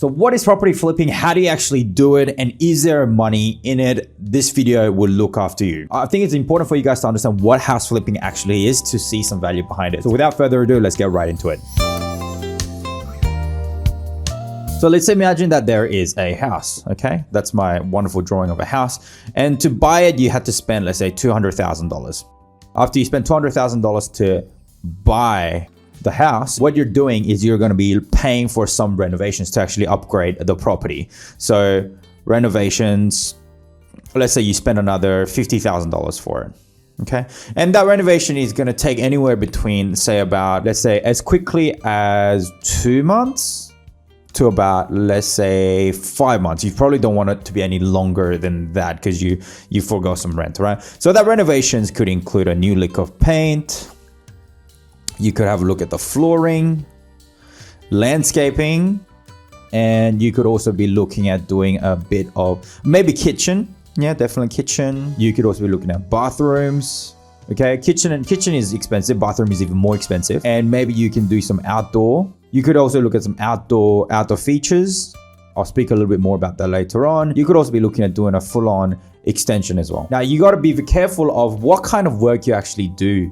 So what is property flipping? How do you actually do it? And is there money in it? This video will look after you. I think it's important for you guys to understand what house flipping actually is to see some value behind it. So without further ado, let's get right into it. So let's imagine that there is a house, okay? That's my wonderful drawing of a house. And to buy it, you had to spend, let's say, $200,000. After you spend $200,000 to buy the house, what you're doing is you're going to be paying for some renovations to actually upgrade the property. So renovations, let's say you spend another $50,000 for it. Okay. And that renovation is going to take anywhere between, say, about, let's say, as quickly as 2 months to about, let's say, 5 months. You probably don't want it to be any longer than that because you forgo some rent, right? So that renovations could include a new lick of paint. You could have a look at the flooring, landscaping, and you could also be looking at doing a bit of maybe kitchen. Yeah, definitely kitchen. You could also be looking at bathrooms. Okay, kitchen is expensive. Bathroom is even more expensive. And maybe you can do some outdoor. You could also look at some outdoor features. I'll speak a little bit more about that later on. You could also be looking at doing a full-on extension as well. Now, you got to be careful of what kind of work you actually do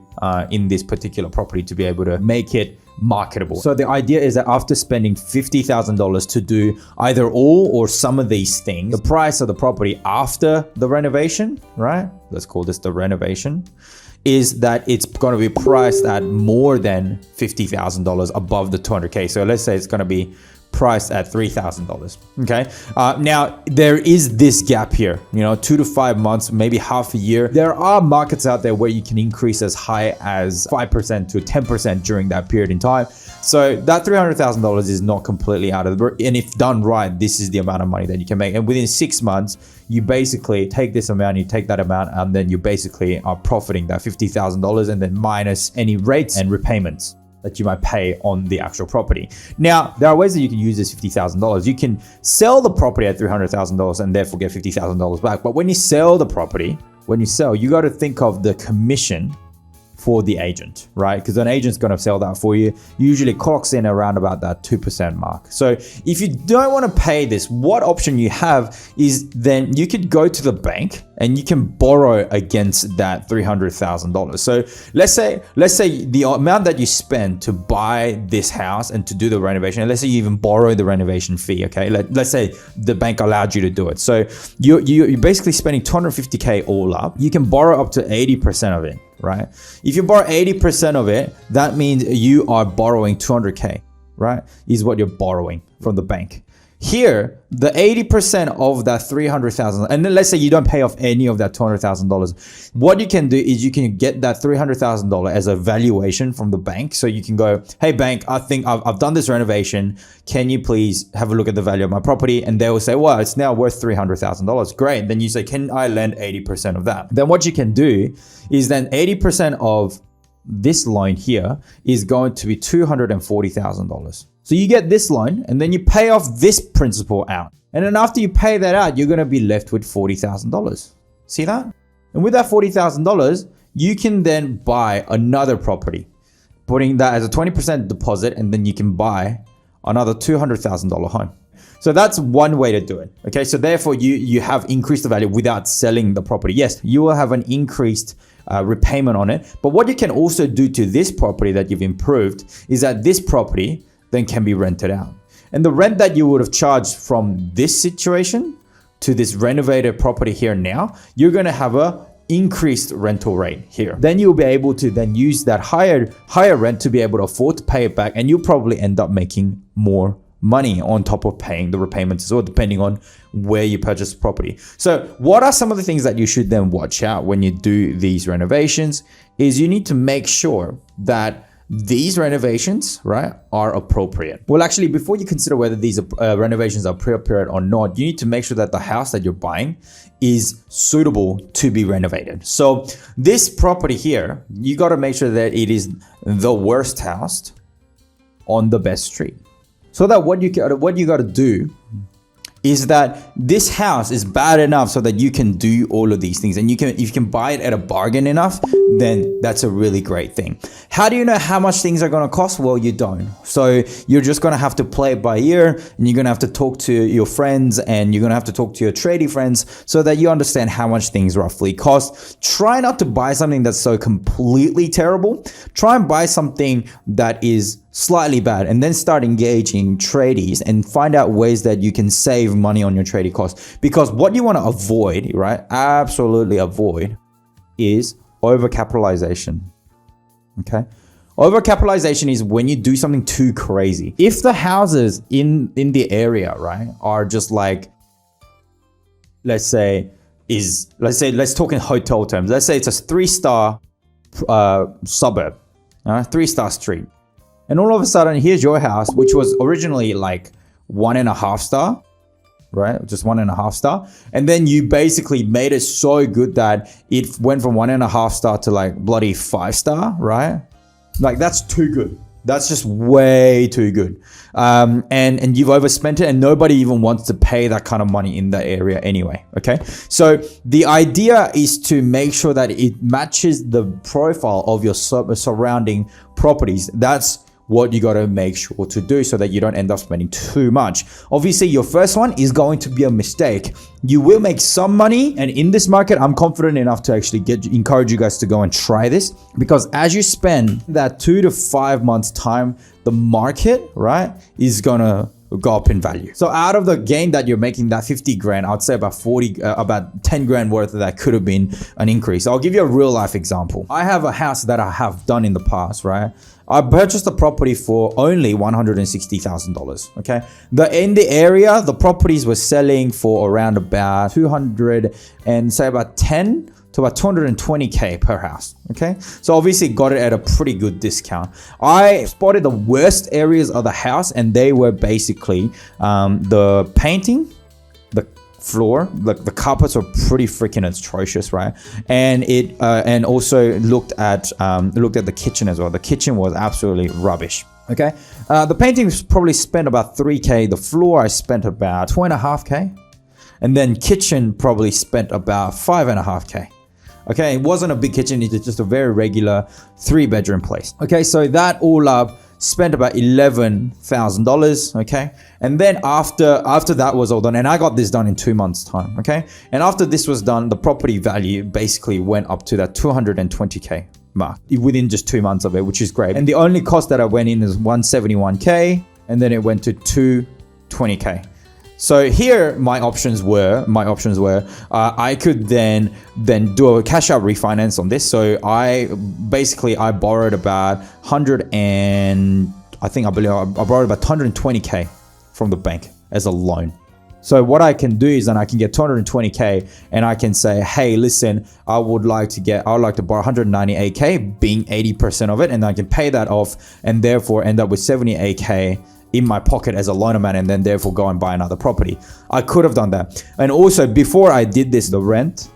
in this particular property to be able to make it marketable. So the idea is that after spending $50,000 to do either all or some of these things, the price of the property after the renovation, right? Let's call this the renovation, is that it's going to be priced at more than $50,000 above the 200K. So let's say it's going to be priced at $3,000. Okay. Now there is this gap here, 2 to 5 months, maybe half a year. There are markets out there where you can increase as high as 5% to 10% during that period in time. So that $300,000 is not completely out of the, and if done right, this is the amount of money that you can make. And within 6 months, you basically take this amount, you take that amount, and then you basically are profiting that $50,000 and then minus any rates and repayments that you might pay on the actual property. Now, there are ways that you can use this $50,000. You can sell the property at $300,000 and therefore get $50,000 back. But when you sell the property, you got to think of the commission for the agent, right? Because an agent's going to sell that for you. Usually clocks in around about that 2% mark. So if you don't want to pay this, what option you have is then you could go to the bank and you can borrow against that $300,000. So let's say the amount that you spend to buy this house and to do the renovation, and let's say you even borrow the renovation fee, okay? Let's say the bank allowed you to do it. So you're basically spending $250K all up. You can borrow up to 80% of it, right? If you borrow 80% of it, that means you are borrowing $200K, right? Is what you're borrowing from the bank. Here, the 80% of that $300,000, and then let's say you don't pay off any of that $200,000. What you can do is you can get that $300,000 as a valuation from the bank. So you can go, hey bank, I think I've done this renovation. Can you please have a look at the value of my property? And they will say, well, it's now worth $300,000. Great. Then you say, can I lend 80% of that? Then what you can do is then 80% of this loan here is going to be $240,000. So you get this loan and then you pay off this principal out. And then after you pay that out, you're going to be left with $40,000. See that? And with that $40,000, you can then buy another property, putting that as a 20% deposit, and then you can buy another $200,000 home. So that's one way to do it. Okay. So therefore you have increased the value without selling the property. Yes, you will have an increased repayment on it. But what you can also do to this property that you've improved is that this property then can be rented out. And the rent that you would have charged from this situation to this renovated property here now, you're going to have a increased rental rate here. Then you'll be able to then use that higher rent to be able to afford to pay it back, and you'll probably end up making more money on top of paying the repayments as well, depending on where you purchase the property. So what are some of the things that you should then watch out when you do these renovations is you need to make sure that these renovations, right, are appropriate. Well, actually, before you consider whether these renovations are appropriate or not, you need to make sure that the house that you're buying is suitable to be renovated. So this property here, you got to make sure that it is the worst house on the best street. So that what you got to do is that this house is bad enough so that you can do all of these things, and if you can buy it at a bargain enough, then that's a really great thing. How do you know how much things are going to cost? Well, you don't. So you're just going to have to play it by ear, and you're going to have to talk to your friends, and you're going to have to talk to your tradie friends so that you understand how much things roughly cost. Try not to buy something that's so completely terrible. Try and buy something that is slightly bad, and then start engaging tradies and find out ways that you can save money on your trading costs. Because what you want to avoid, right, absolutely avoid, is overcapitalization. Okay, overcapitalization is when you do something too crazy. If the houses in the area, right, are just like, let's talk in hotel terms. Let's say it's a 3-star suburb, 3-star street. And all of a sudden, here's your house, which was originally like 1.5 star, right? Just 1.5 star. And then you basically made it so good that it went from 1.5 star to like bloody 5 star, right? Like, that's too good. That's just way too good. And you've overspent it, and nobody even wants to pay that kind of money in that area anyway. Okay. So the idea is to make sure that it matches the profile of your surrounding properties. That's what you got to make sure to do so that you don't end up spending too much. Obviously, your first one is going to be a mistake. You will make some money, and in this market, I'm confident enough to actually encourage you guys to go and try this, because as you spend that 2 to 5 months time, the market, right, is gonna go up in value. So out of the gain that you're making, that 50 grand, I'd say about 10 grand worth of that could have been an increase. I'll give you a real life example. I have a house that I have done in the past, right? I purchased a property for only $160,000. Okay, in the area, the properties were selling for around about 200 and say about 10 to about 220k per house. Okay, so obviously got it at a pretty good discount. I spotted the worst areas of the house, and they were basically the painting, the floor, like the carpets were pretty freaking atrocious, right? And and also looked at the kitchen as well. The kitchen was absolutely rubbish. Okay, the painting probably spent about 3k. The floor I spent about 2.5k, and then kitchen probably spent about 5.5k. Okay, it wasn't a big kitchen, it's just a very regular 3-bedroom place. Okay, so that all up spent about $11,000. Okay, and then after that was all done, and I got this done in 2 months time. Okay, and after this was done, the property value basically went up to that 220k mark within just 2 months of it, which is great. And the only cost that I went in is 171k, and then it went to 220k. So here my options were I could then do a cash out refinance on this. So I borrowed about I borrowed about 220k from the bank as a loan. So what I can do is then I can get 220k, and I can say, hey, listen, I would like to borrow 198k, being 80% of it, and I can pay that off, and therefore end up with 78k in my pocket as a loan amount, and then therefore go and buy another property. I could have done that. And also, before I did this, the rent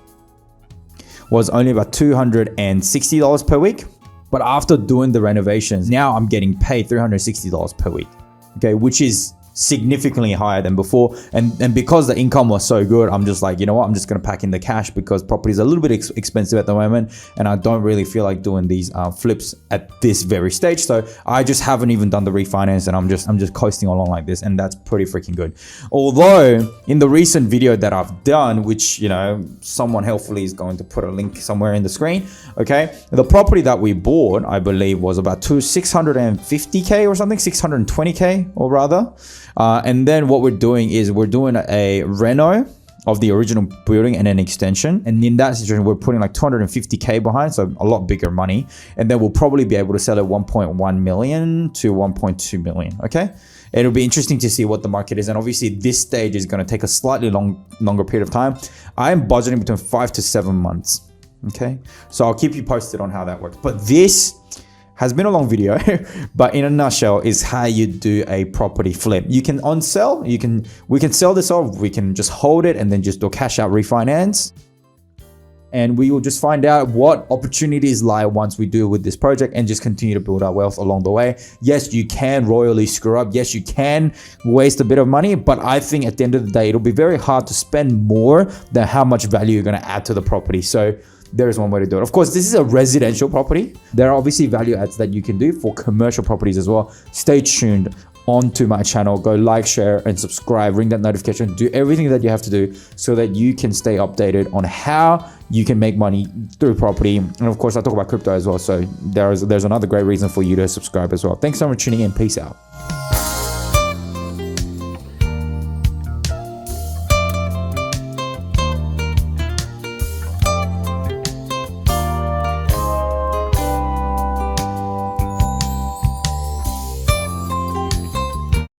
was only about $260 per week. But after doing the renovations, now I'm getting paid $360 per week. Okay, which is significantly higher than before, and because the income was so good, I'm just like, you know what, I'm just gonna pack in the cash, because property is a little bit expensive at the moment, and I don't really feel like doing these flips at this very stage. So I just haven't even done the refinance, and I'm just coasting along like this, and that's pretty freaking good. Although in the recent video that I've done, which, you know, someone helpfully is going to put a link somewhere in the screen, okay, the property that we bought, I believe, was about 650k or something, 620k or rather. And then what we're doing is we're doing a reno of the original building and an extension. And in that situation, we're putting like 250k behind, so a lot bigger money. And then we'll probably be able to sell at 1.1 million to 1.2 million. Okay. It'll be interesting to see what the market is. And obviously this stage is going to take a slightly longer period of time. I'm budgeting between 5 to 7 months. Okay. So I'll keep you posted on how that works. But this has been a long video, but in a nutshell is how you do a property flip. You can on sell, we can sell this off, we can just hold it and then just do a cash out refinance. and we will just find out what opportunities lie once we do with this project and just continue to build our wealth along the way. Yes, you can royally screw up. Yes, you can waste a bit of money, but I think at the end of the day, it'll be very hard to spend more than how much value you're going to add to the property. So there is one way to do it. Of course, this is a residential property. There are obviously value adds that you can do for commercial properties as well. Stay tuned onto my channel. Go like, share, and subscribe. Ring that notification. Do everything that you have to do so that you can stay updated on how you can make money through property. And of course, I talk about crypto as well. So there's another great reason for you to subscribe as well. Thanks so much for tuning in. Peace out.